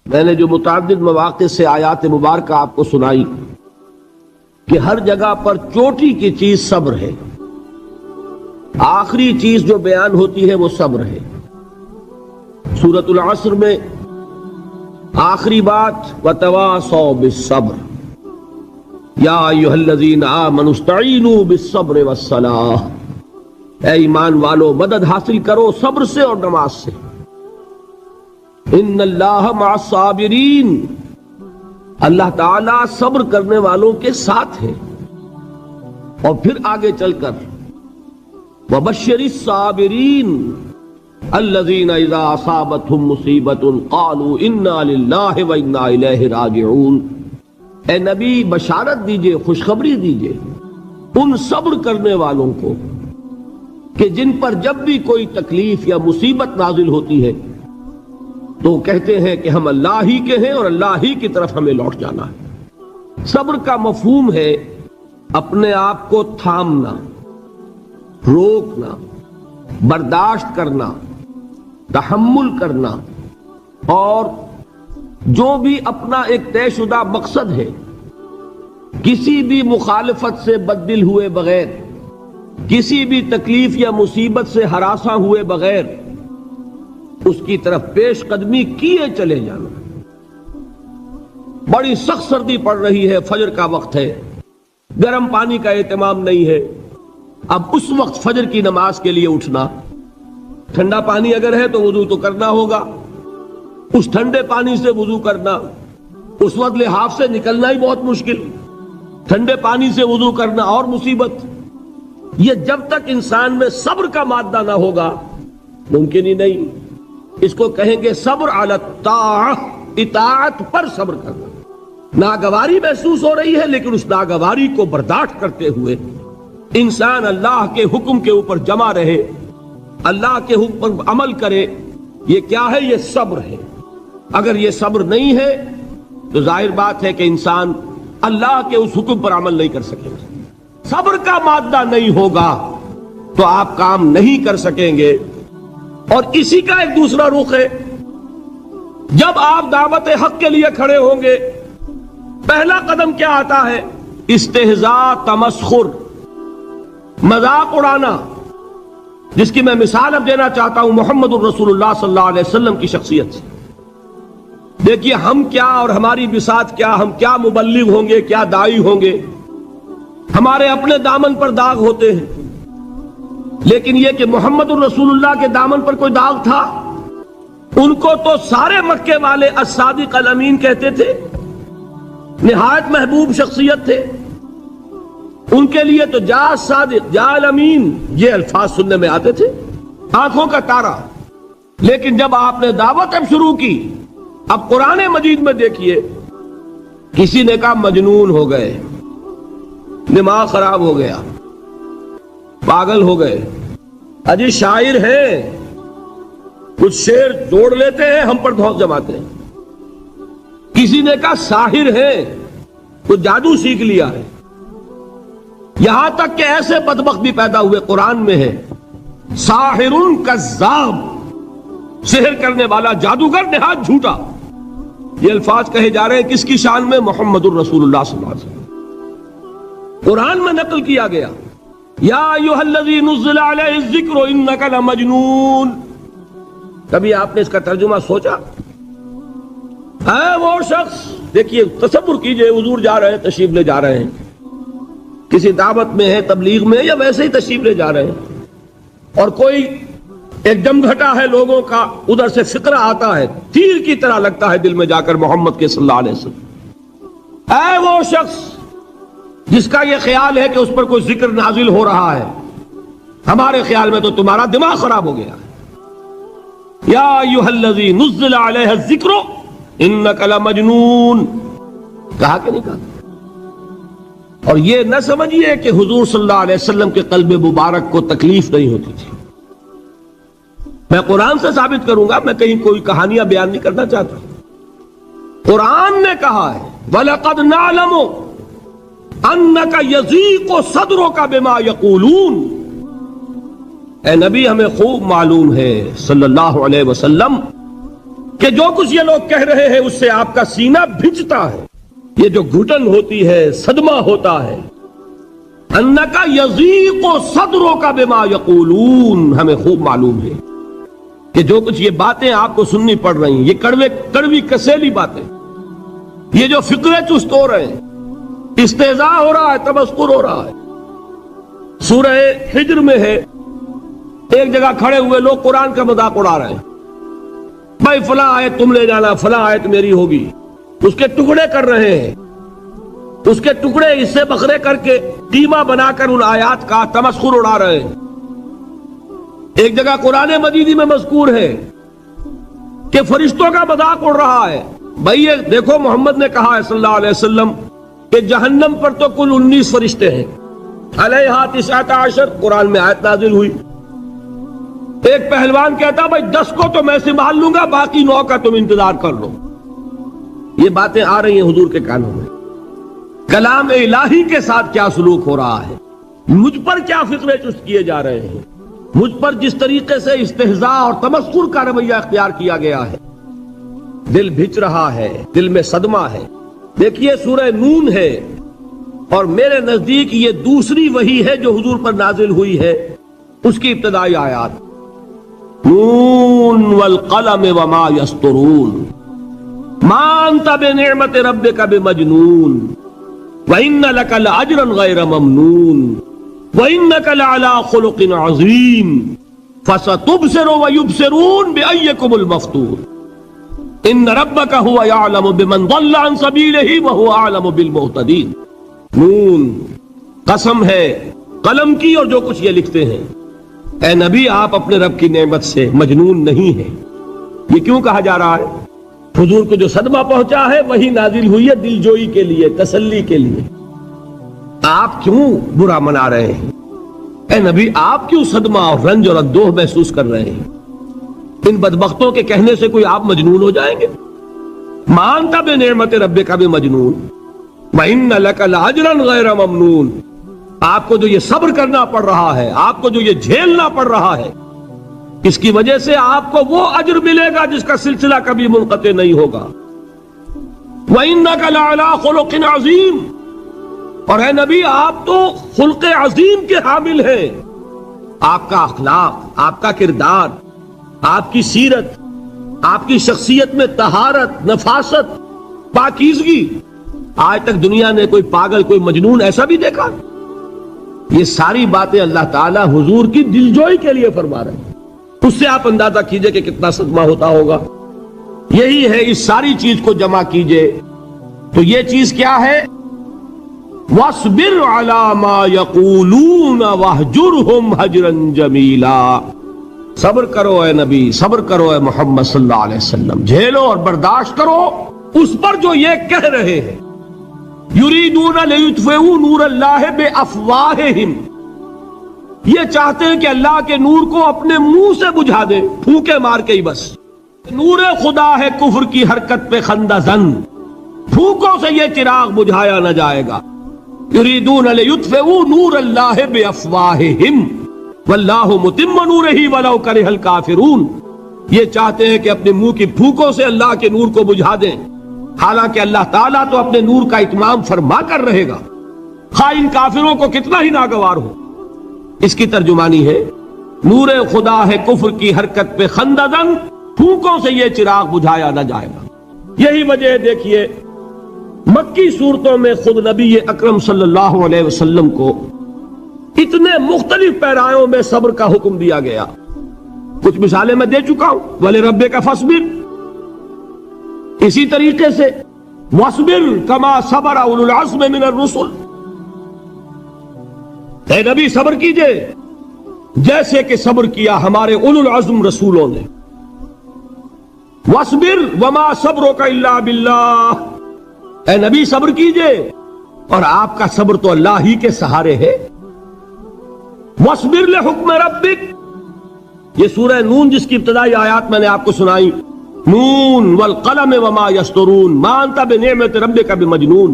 میں نے جو متعدد مواقع سے آیات مبارکہ آپ کو سنائی کہ ہر جگہ پر چوٹی کی چیز صبر ہے، آخری چیز جو بیان ہوتی ہے وہ صبر ہے۔ سورۃ العصر میں آخری بات وتواصوا بالصبر یا ایھا الذین آمنوا استعینوا بالصبر والصلاۃ، اے ایمان والو مدد حاصل کرو صبر سے اور نماز سے۔ ان اللہ مع الصابرین، اللہ تعالیٰ صبر کرنے والوں کے ساتھ ہے۔ اور پھر آگے چل کر وبشر الصابرین الذین اذا اصابتهم مصیبۃ قالوا انا للہ وانا الیہ راجعون، اے نبی بشارت دیجئے، خوشخبری دیجئے ان صبر کرنے والوں کو کہ جن پر جب بھی کوئی تکلیف یا مصیبت نازل ہوتی ہے تو کہتے ہیں کہ ہم اللہ ہی کے ہیں اور اللہ ہی کی طرف ہمیں لوٹ جانا ہے۔ صبر کا مفہوم ہے اپنے آپ کو تھامنا، روکنا، برداشت کرنا، تحمل کرنا، اور جو بھی اپنا ایک طے شدہ مقصد ہے کسی بھی مخالفت سے بددل ہوئے بغیر، کسی بھی تکلیف یا مصیبت سے ہراساں ہوئے بغیر اس کی طرف پیش قدمی کیے چلے جانا۔ بڑی سخت سردی پڑ رہی ہے، فجر کا وقت ہے، گرم پانی کا اہتمام نہیں ہے، اب اس وقت فجر کی نماز کے لیے اٹھنا، ٹھنڈا پانی اگر ہے تو وضو تو کرنا ہوگا، اس ٹھنڈے پانی سے وضو کرنا، اس وقت لحاف سے نکلنا ہی بہت مشکل، ٹھنڈے پانی سے وضو کرنا اور مصیبت۔ یہ جب تک انسان میں صبر کا مادہ نہ ہوگا ممکن ہی نہیں۔ اس کو کہیں گے صبر علی الطاعہ، اطاعت پر صبر کرنا۔ ناگواری محسوس ہو رہی ہے لیکن اس ناگواری کو برداشت کرتے ہوئے انسان اللہ کے حکم کے اوپر جمع رہے، اللہ کے حکم پر عمل کرے۔ یہ کیا ہے؟ یہ صبر ہے۔ اگر یہ صبر نہیں ہے تو ظاہر بات ہے کہ انسان اللہ کے اس حکم پر عمل نہیں کر سکے گا۔ صبر کا مادہ نہیں ہوگا تو آپ کام نہیں کر سکیں گے۔ اور اسی کا ایک دوسرا رخ ہے، جب آپ دعوت حق کے لیے کھڑے ہوں گے پہلا قدم کیا آتا ہے؟ استہزاء، تمسخر، مذاق اڑانا، جس کی میں مثال اب دینا چاہتا ہوں محمد الرسول اللہ صلی اللہ علیہ وسلم کی شخصیت سے۔ دیکھیے ہم کیا اور ہماری بساط کیا، ہم کیا مبلغ ہوں گے، کیا داعی ہوں گے، ہمارے اپنے دامن پر داغ ہوتے ہیں، لیکن یہ کہ محمد الرسول اللہ کے دامن پر کوئی داغ تھا؟ ان کو تو سارے مکے والے الصادق الامین کہتے تھے، نہایت محبوب شخصیت تھے، ان کے لیے تو جا صادق جا الامین یہ الفاظ سننے میں آتے تھے، آنکھوں کا تارا۔ لیکن جب آپ نے دعوت اب شروع کی، اب قرآن مجید میں دیکھیے کسی نے کہا مجنون ہو گئے، دماغ خراب ہو گیا، پاگل ہو گئے، اجی شاعر ہیں، کچھ شعر جوڑ لیتے ہیں ہم پر دھوس جماتے ہیں۔ کسی نے کہا ساحر ہے، کچھ جادو سیکھ لیا ہے، یہاں تک کہ ایسے بدبخت بھی پیدا ہوئے، قرآن میں ہے ساحر کذاب، سحر کرنے والا جادوگر نہایت جھوٹا۔ یہ الفاظ کہے جا رہے ہیں کس کی شان میں؟ محمد الرسول اللہ صلی اللہ علیہ وسلم۔ قرآن میں نقل کیا گیا یا ایھا الذی نزل علیہ الذکر انک لمجنون۔ کبھی آپ نے اس کا ترجمہ سوچا؟ ہے وہ شخص، دیکھیے تصور کیجئے حضور جا رہے ہیں، تشریف لے جا رہے ہیں، کسی دعوت میں ہے، تبلیغ میں، یا ویسے ہی تشریف لے جا رہے ہیں، اور کوئی ایک جمگھٹا ہے لوگوں کا، ادھر سے فقرہ آتا ہے، تیر کی طرح لگتا ہے دل میں جا کر محمد کے صلی اللہ علیہ وسلم۔ اے وہ شخص جس کا یہ خیال ہے کہ اس پر کوئی ذکر نازل ہو رہا ہے، ہمارے خیال میں تو تمہارا دماغ خراب ہو گیا ہے۔ یا ایھا الذی نزل علیہ الذکر انک لمجنون، کہا کہ نہیں کہا؟ اور یہ نہ سمجھیے کہ حضور صلی اللہ علیہ وسلم کے قلب مبارک کو تکلیف نہیں ہوتی تھی۔ میں قرآن سے ثابت کروں گا، میں کہیں کوئی کہانیاں بیان نہیں کرنا چاہتا۔ قرآن نے کہا ہے وَلَقَدْ نَعْلَمُ أَنَّكَ يَضِيقُ صَدْرُكَ بِمَا يَقُولُونَ، اے نبی ہمیں خوب معلوم ہے صلی اللہ علیہ وسلم کہ جو کچھ یہ لوگ کہہ رہے ہیں اس سے آپ کا سینہ بھجتا ہے. یہ جو گھٹن ہوتی ہے، صدمہ ہوتا ہے. انکا یضیق صدرک بما یقولون، ہمیں خوب معلوم ہے کہ جو کچھ یہ باتیں آپ کو سننی پڑ رہی ہیں، یہ کڑوی کسیلی باتیں، یہ جو فقرے چست ہو رہے ہیں، استہزاء ہو رہا ہے، تمسخر ہو رہا ہے. سورہ حجر میں ہے، ایک جگہ کھڑے ہوئے لوگ قرآن کا مذاق اڑا رہے ہیں. بھائی فلاں آیت تم لے جانا، فلاں آیت میری ہوگی. اس کے ٹکڑے کر رہے ہیں، اس کے ٹکڑے حصے بکھرے کر کے قیمہ بنا کر ان آیات کا تمسخر اڑا رہے ہیں. ایک جگہ قرآن مجید میں مذکور ہے کہ فرشتوں کا مذاق اڑ رہا ہے. بھائی یہ دیکھو، محمد نے کہا ہے صلی اللہ علیہ وسلم کہ جہنم پر تو کل 19 فرشتے ہیں، علیہا 19 قرآن میں آیت نازل ہوئی. ایک پہلوان کہتا بھائی 10 کو تو میں سنبھال لوں گا، باقی 9 کا تم انتظار کر لو. یہ باتیں آ رہی ہیں حضور کے کانوں میں. کلام الہی کے ساتھ کیا سلوک ہو رہا ہے، مجھ پر کیا فقرے چست کیے جا رہے ہیں، مجھ پر جس طریقے سے استہزاء اور تمسخر کا رویہ اختیار کیا گیا ہے. دل بھج رہا ہے، دل میں صدمہ ہے. دیکھیے سورہ نون ہے، اور میرے نزدیک یہ دوسری وحی ہے جو حضور پر نازل ہوئی ہے. اس کی ابتدائی آیات نون والقلم وما یسطرون ما انت بنعمت ربک بمجنون وَإِنَّ لَكَ لَأَجْرًا غَيْرَ مَمْنُونَ وَإِنَّكَ لَعَلَىٰ خُلُقٍ عَظِيمٍ فَسَتُبْصِرُ وَيُبْصِرُونَ بِأَيِّكُمُ الْمَفْتُونُ إِنَّ رَبَّكَ هُوَ يَعْلَمُ بِمَنْ ضَلَّ عَنْ سَبِيلِهِ وَهُوَ أَعْلَمُ بِالْمُهْتَدِينَ. نون، قسم ہے قلم کی اور جو کچھ یہ لکھتے ہیں. اے نبی آپ اپنے رب کی نعمت سے مجنون نہیں ہیں. یہ کیوں کہا جا رہا ہے؟ حضور کو جو صدمہ پہنچا ہے وہی نازل ہوئی ہے دل جوئی کے لیے، تسلی کے لیے. آپ کیوں برا منا رہے ہیں؟ اے نبی آپ کیوں صدمہ اور رنج اور اندوہ محسوس کر رہے ہیں؟ ان بدبختوں کے کہنے سے کوئی آپ مجنون ہو جائیں گے؟ مانتا بے نعمت رب کا بھی مجنون وَإِنَّ لَكَ لَأَجْرًا غَيْرَ مَمْنُونَ. آپ کو جو یہ صبر کرنا پڑ رہا ہے، آپ کو جو یہ جھیلنا پڑ رہا ہے، اس کی وجہ سے آپ کو وہ اجر ملے گا جس کا سلسلہ کبھی منقطع نہیں ہوگا. وَإِنَّكَ لَعَلَىٰ خُلُقٍ عَظِيمٍ، اور اے نبی آپ تو خلق عظیم کے حامل ہیں. آپ کا اخلاق، آپ کا کردار، آپ کی سیرت، آپ کی شخصیت میں طہارت، نفاست، پاکیزگی، آج تک دنیا نے کوئی پاگل، کوئی مجنون ایسا بھی دیکھا؟ یہ ساری باتیں اللہ تعالیٰ حضور کی دلجوئی کے لیے فرما رہے ہیں. اس سے آپ اندازہ کیجئے کہ کتنا صدمہ ہوتا ہوگا. یہی ہے، اس ساری چیز کو جمع کیجئے تو یہ چیز کیا ہے؟ وَاصْبِرْ عَلَىٰ مَا يَقُولُونَ وَاهْجُرْهُمْ هَجْرًا جَمِيلًا. صبر کرو اے نبی، صبر کرو اے محمد صلی اللہ علیہ وسلم، جھیلو اور برداشت کرو اس پر جو یہ کہہ رہے ہیں. یریدون لیطفئوا نور اللہ بافواہہم، یہ چاہتے ہیں کہ اللہ کے نور کو اپنے منہ سے بجھا دیں، پھونکے مار کے ہی بس. نور خدا ہے کفر کی حرکت پہ خندہ زن، پھونکوں سے یہ چراغ بجھایا نہ جائے گا. یریدون لیطفئوا نور اللہ بافواہہم واللہ متم نورہ ولو کرہ الکافرون. یہ چاہتے ہیں کہ اپنے منہ کی پھونکوں سے اللہ کے نور کو بجھا دیں، حالانکہ اللہ تعالیٰ تو اپنے نور کا اتمام فرما کر رہے گا، خواہ ان کافروں کو کتنا ہی ناگوار ہو. اس کی ترجمانی ہے نور خدا ہے کفر کی حرکت پہ خنددن، پھونکوں سے یہ چراغ بجھایا نہ جائے گا. یہی وجہ دیکھیے مکی صورتوں میں خود نبی اکرم صلی اللہ علیہ وسلم کو اتنے مختلف پیرایوں میں صبر کا حکم دیا گیا. کچھ مثالیں میں دے چکا ہوں. وَلِرَبِّكَ فَاصْبِرْ، اسی طریقے سے وَاصْبِرْ كَمَا صَبَرَ أُولُو الْعَزْمِ مِنَ الرُّسُلِ، اے نبی صبر کیجئے جیسے کہ صبر کیا ہمارے اولو العزم رسولوں نے. وَاصْبِرْ وَمَا صَبْرُكَ إِلَّا بِاللَّهِ، اے نبی صبر کیجئے اور آپ کا صبر تو اللہ ہی کے سہارے ہے. وَاصْبِرْ لِحُکْمِ رَبِّكَ، یہ سورہ نون جس کی ابتدائی آیات میں نے آپ کو سنائی، نون والقلم وما یسطرون ما انت بنعمت ربک بمجنون،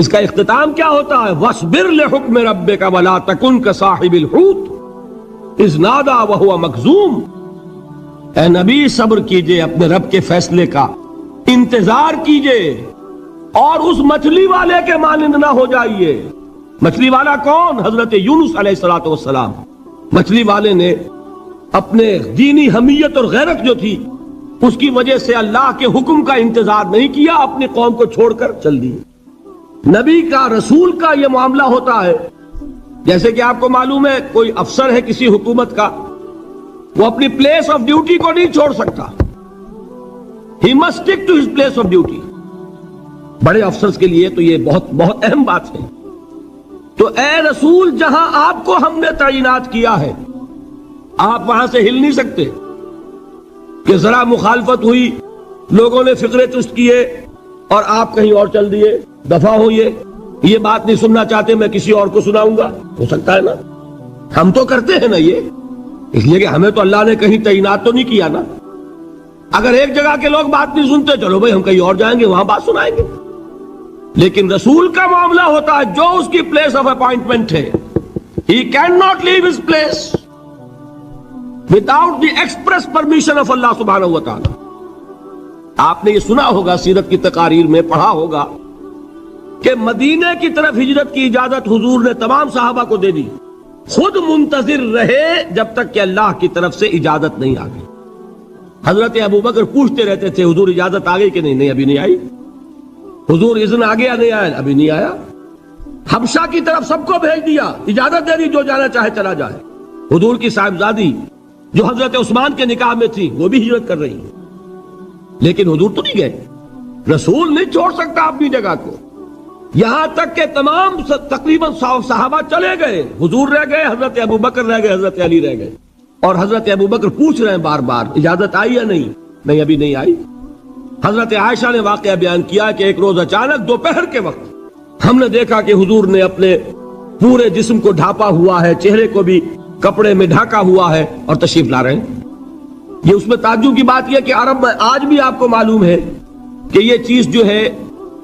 اس کا اختتام کیا ہوتا ہے؟ وَاصْبِرْ لِحُکْمِ رَبِّكَ وَلَا تَكُنْ كَصَاحِبِ الْحُوتِ إِذْ نَادَىٰ وَهُوَ مَكْظُومٌ. اے نبی صبر کیجئے اپنے رب کے فیصلے کا، انتظار کیجئے اور اس مچھلی والے کے مانند نہ ہو جائیے۔ مچھلی والا کون؟ حضرت یونس علیہ السلام۔ مچھلی والے نے اپنے دینی حمیت اور غیرت جو تھی اس کی وجہ سے اللہ کے حکم کا انتظار نہیں کیا، اپنی قوم کو چھوڑ کر چل دی۔ نبی کا، رسول کا یہ معاملہ ہوتا ہے۔ جیسے کہ آپ کو معلوم ہے کوئی افسر ہے کسی حکومت کا، وہ اپنی پلیس آف ڈیوٹی کو نہیں چھوڑ سکتا، he must stick to his place of duty. بڑے افسرز کے لیے تو یہ بہت بہت اہم بات ہے۔ تو اے رسول، جہاں آپ کو ہم نے تعینات کیا ہے آپ وہاں سے ہل نہیں سکتے کہ ذرا مخالفت ہوئی، لوگوں نے فقرے چست کیے اور آپ کہیں اور چل دیے، دفع ہوئیے، یہ بات نہیں سننا چاہتے، میں کسی اور کو سناؤں گا۔ ہو سکتا ہے نا؟ ہم تو کرتے ہیں نا یہ، اس لیے کہ ہمیں تو اللہ نے کہیں تعینات تو نہیں کیا نا۔ اگر ایک جگہ کے لوگ بات نہیں سنتے، چلو بھائی ہم کہیں اور جائیں گے، وہاں بات سنائیں گے۔ لیکن رسول کا معاملہ ہوتا ہے جو اس کی پلیس آف اپائنٹمنٹ ہے، he cannot leave his place without the express permission of Allah سبحانہ و تعالی۔ آپ نے یہ سنا ہوگا، سیرت کی تقاریر میں پڑھا ہوگا کہ مدینے کی طرف ہجرت کی اجازت حضور نے تمام صحابہ کو دے دی، خود منتظر رہے جب تک کہ اللہ کی طرف سے اجازت نہیں آ گئی۔ حضرت ابوبکر پوچھتے رہتے تھے حضور اجازت آ گئی کہ نہیں؟ نہیں ابھی نہیں آئی۔ حضور اذن آ گیا؟ نہیں آیا، ابھی نہیں آیا۔ حبشہ کی طرف سب کو بھیج دیا، اجازت دے دی جو جانا چاہے چلا جائے۔ حضور کی صاحبزادی جو حضرت عثمان کے نکاح میں تھی وہ بھی ہجرت کر رہی ہیں، لیکن حضور تو نہیں گئے۔ رسول نہیں چھوڑ سکتا اپنی جگہ کو، یہاں تک کہ تمام تقریباً صحابہ چلے گئے، حضور رہ گئے، حضرت ابوبکر رہ گئے، حضرت علی رہ گئے، اور حضرت ابوبکر پوچھ رہے ہیں بار بار اجازت آئی یا نہیں؟ نہیں ابھی نہیں آئی۔ حضرت عائشہ نے واقعہ بیان کیا کہ ایک روز اچانک دوپہر کے وقت ہم نے دیکھا کہ حضور نے اپنے پورے جسم کو ڈھانپا ہوا ہے، چہرے کو بھی کپڑے میں ڈھانکا ہوا ہے اور تشریف لا رہے ہیں۔ یہ اس میں تعجب کی بات یہ کہ عرب میں آج بھی آپ کو معلوم ہے کہ یہ چیز جو ہے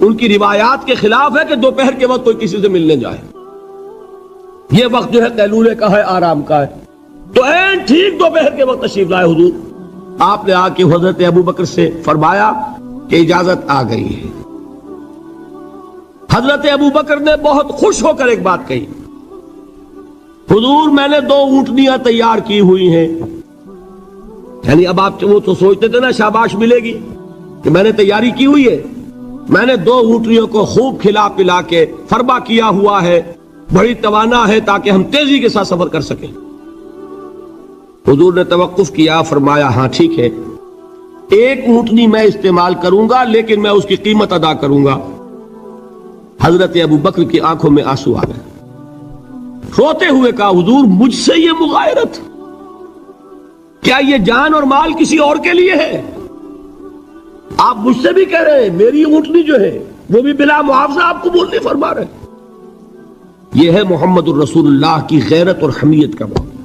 ان کی روایات کے خلاف ہے کہ دوپہر کے وقت کوئی کسی سے ملنے جائے۔ یہ وقت جو ہے قیلولے کا ہے، آرام کا ہے۔ تو این ٹھیک دوپہر کے وقت تشریف لائے حضور، آپ نے آ کے حضرت ابوبکر سے فرمایا کہ اجازت آ گئی ہے۔ حضرت ابوبکر نے بہت خوش ہو کر ایک بات کہی، حضور میں نے 2 اونٹنیاں تیار کی ہوئی ہیں۔ یعنی اب آپ وہ تو سوچتے تھے نا شاباش ملے گی کہ میں نے تیاری کی ہوئی ہے، میں نے 2 اونٹنیوں کو خوب کھلا پلا کے فربا کیا ہوا ہے، بڑی توانا ہے تاکہ ہم تیزی کے ساتھ سفر کر سکیں۔ حضور نے توقف کیا، فرمایا ہاں ٹھیک ہے، 1 اونٹنی میں استعمال کروں گا لیکن میں اس کی قیمت ادا کروں گا۔ حضرت ابوبکر کی آنکھوں میں آنسو آ گئے، روتے ہوئے کہا حضور مجھ سے یہ مغایرت، کیا یہ جان اور مال کسی اور کے لیے ہے؟ آپ مجھ سے بھی کہہ رہے ہیں میری اونٹنی جو ہے وہ بھی بلا معاوضہ آپ قبول نہیں فرما رہے۔ یہ ہے محمد الرسول اللہ کی غیرت اور حمیت کا معاملہ۔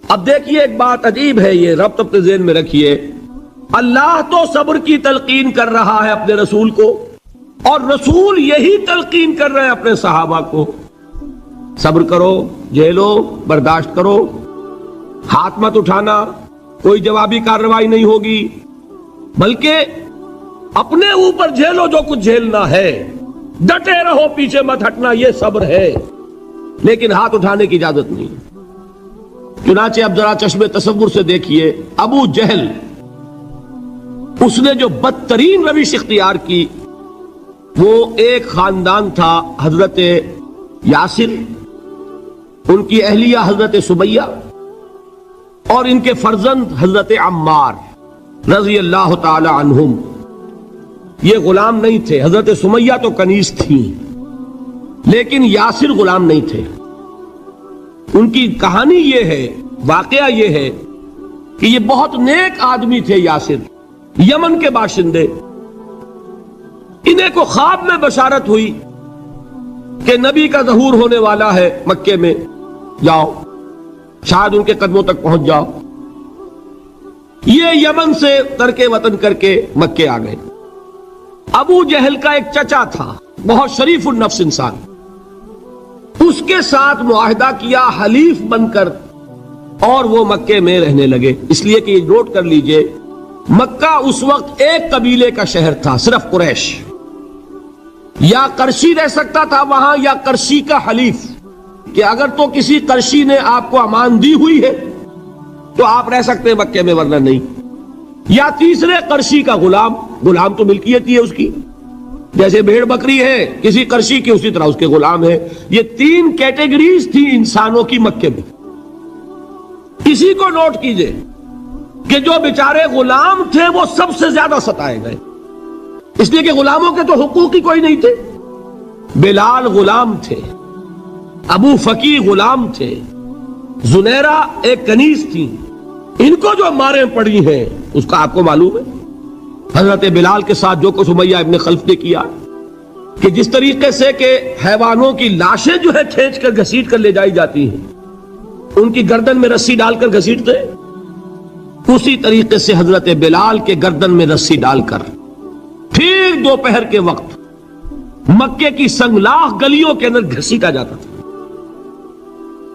اب دیکھیے ایک بات عجیب ہے، یہ ربط اپنے ذہن میں رکھیے، اللہ تو صبر کی تلقین کر رہا ہے اپنے رسول کو، اور رسول یہی تلقین کر رہے ہیں اپنے صحابہ کو، صبر کرو، جھیلو، برداشت کرو، ہاتھ مت اٹھانا، کوئی جوابی کارروائی نہیں ہوگی، بلکہ اپنے اوپر جھیلو جو کچھ جھیلنا ہے، ڈٹے رہو، پیچھے مت ہٹنا، یہ صبر ہے، لیکن ہاتھ اٹھانے کی اجازت نہیں۔ چنانچہ اب ذرا چشم تصور سے دیکھیے، ابو جہل اس نے جو بدترین روش اختیار کی، وہ ایک خاندان تھا حضرت یاسر، ان کی اہلیہ حضرت سمیہ، اور ان کے فرزند حضرت عمار رضی اللہ تعالی عنہم۔ یہ غلام نہیں تھے، حضرت سمیہ تو کنیز تھیں لیکن یاسر غلام نہیں تھے۔ ان کی کہانی یہ ہے، واقعہ یہ ہے کہ یہ بہت نیک آدمی تھے یاسر، یمن کے باشندے۔ انہیں کو خواب میں بشارت ہوئی کہ نبی کا ظہور ہونے والا ہے مکے میں، جاؤ شاید ان کے قدموں تک پہنچ جاؤ۔ یہ یمن سے ترک وطن کر کے مکے آ گئے۔ ابو جہل کا ایک چچا تھا، بہت شریف النفس انسان، اس کے ساتھ معاہدہ کیا حلیف بن کر اور وہ مکے میں رہنے لگے. اس لیے کہ یہ نوٹ کر لیجئے، مکہ اس وقت ایک قبیلے کا شہر تھا، صرف قریش. یا قرشی رہ سکتا تھا وہاں، یا قرشی کا حلیف، کہ اگر تو کسی قرشی نے آپ کو امان دی ہوئی ہے تو آپ رہ سکتے ہیں مکے میں، ورنہ نہیں. یا تیسرے قرشی کا غلام، غلام تو ملکیت ہی ہے اس کی، جیسے بھیڑ بکری ہے کسی قرشی کی، اسی طرح اس کے غلام ہے. یہ تین کیٹیگریز تھی انسانوں کی مکے میں. اسی کو نوٹ کیجئے کہ جو بیچارے غلام تھے وہ سب سے زیادہ ستائے گئے، اس لیے کہ غلاموں کے تو حقوق ہی کوئی نہیں تھے. بلال غلام تھے، ابو فقی غلام تھے، زنیرہ ایک کنیز تھی. ان کو جو ماریں پڑی ہیں اس کا آپ کو معلوم ہے. حضرت بلال کے ساتھ جو کچھ امیہ ابن خلف نے کیا، کہ جس طریقے سے کہ حیوانوں کی لاشیں جو ہے کھینچ کر گھسیٹ کر لے جائی جاتی ہیں، ان کی گردن میں رسی ڈال کر گھسیٹتے، اسی طریقے سے حضرت بلال کے گردن میں رسی ڈال کر ٹھیک دوپہر کے وقت مکے کی سنگلاخ گلیوں کے اندر گھسیٹا جاتا تھا.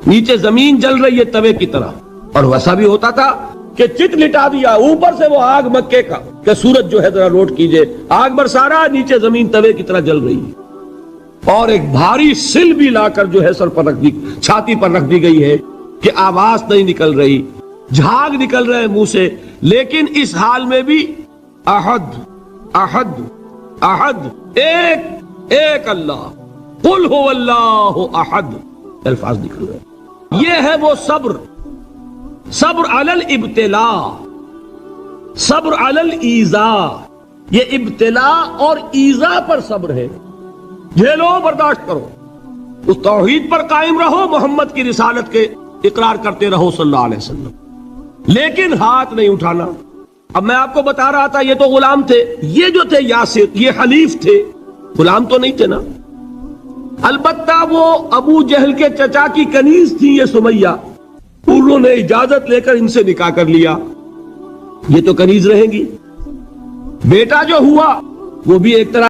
نیچے زمین جل رہی ہے توے کی طرح، اور ویسا بھی ہوتا تھا کہ چت لٹا دیا، اوپر سے وہ آگ مکے کا کہ سورج جو ہے ذرا نوٹ کیجئے، آگ برسا رہا، نیچے زمین توے کی طرح جل رہی ہے. اور ایک بھاری سل بھی لا کر جو ہے سر پر رکھ دی، چھاتی پر رکھ دی گئی ہے کہ آواز نہیں نکل رہی، جھاگ نکل رہے منہ سے. لیکن اس حال میں بھی احد احد احد، ایک ایک اللہ، قل هو اللہ احد، الفاظ نکل رہے. یہ ہے وہ صبر، صبر علی الابتلاء، صبر علی الایذاء. یہ ابتلاء اور ایذاء پر صبر ہے. جھیلو، برداشت کرو، اس توحید پر قائم رہو، محمد کی رسالت کے اقرار کرتے رہو صلی اللہ علیہ وسلم، لیکن ہاتھ نہیں اٹھانا. اب میں آپ کو بتا رہا تھا یہ تو غلام تھے، یہ جو تھے یاسر، یہ حلیف تھے، غلام تو نہیں تھے نا. البتہ وہ ابو جہل کے چچا کی کنیز تھی یہ سمیہ، انہوں نے اجازت لے کر ان سے نکاح کر لیا. یہ تو کنیز رہیں گی. بیٹا جو ہوا وہ بھی ایک طرح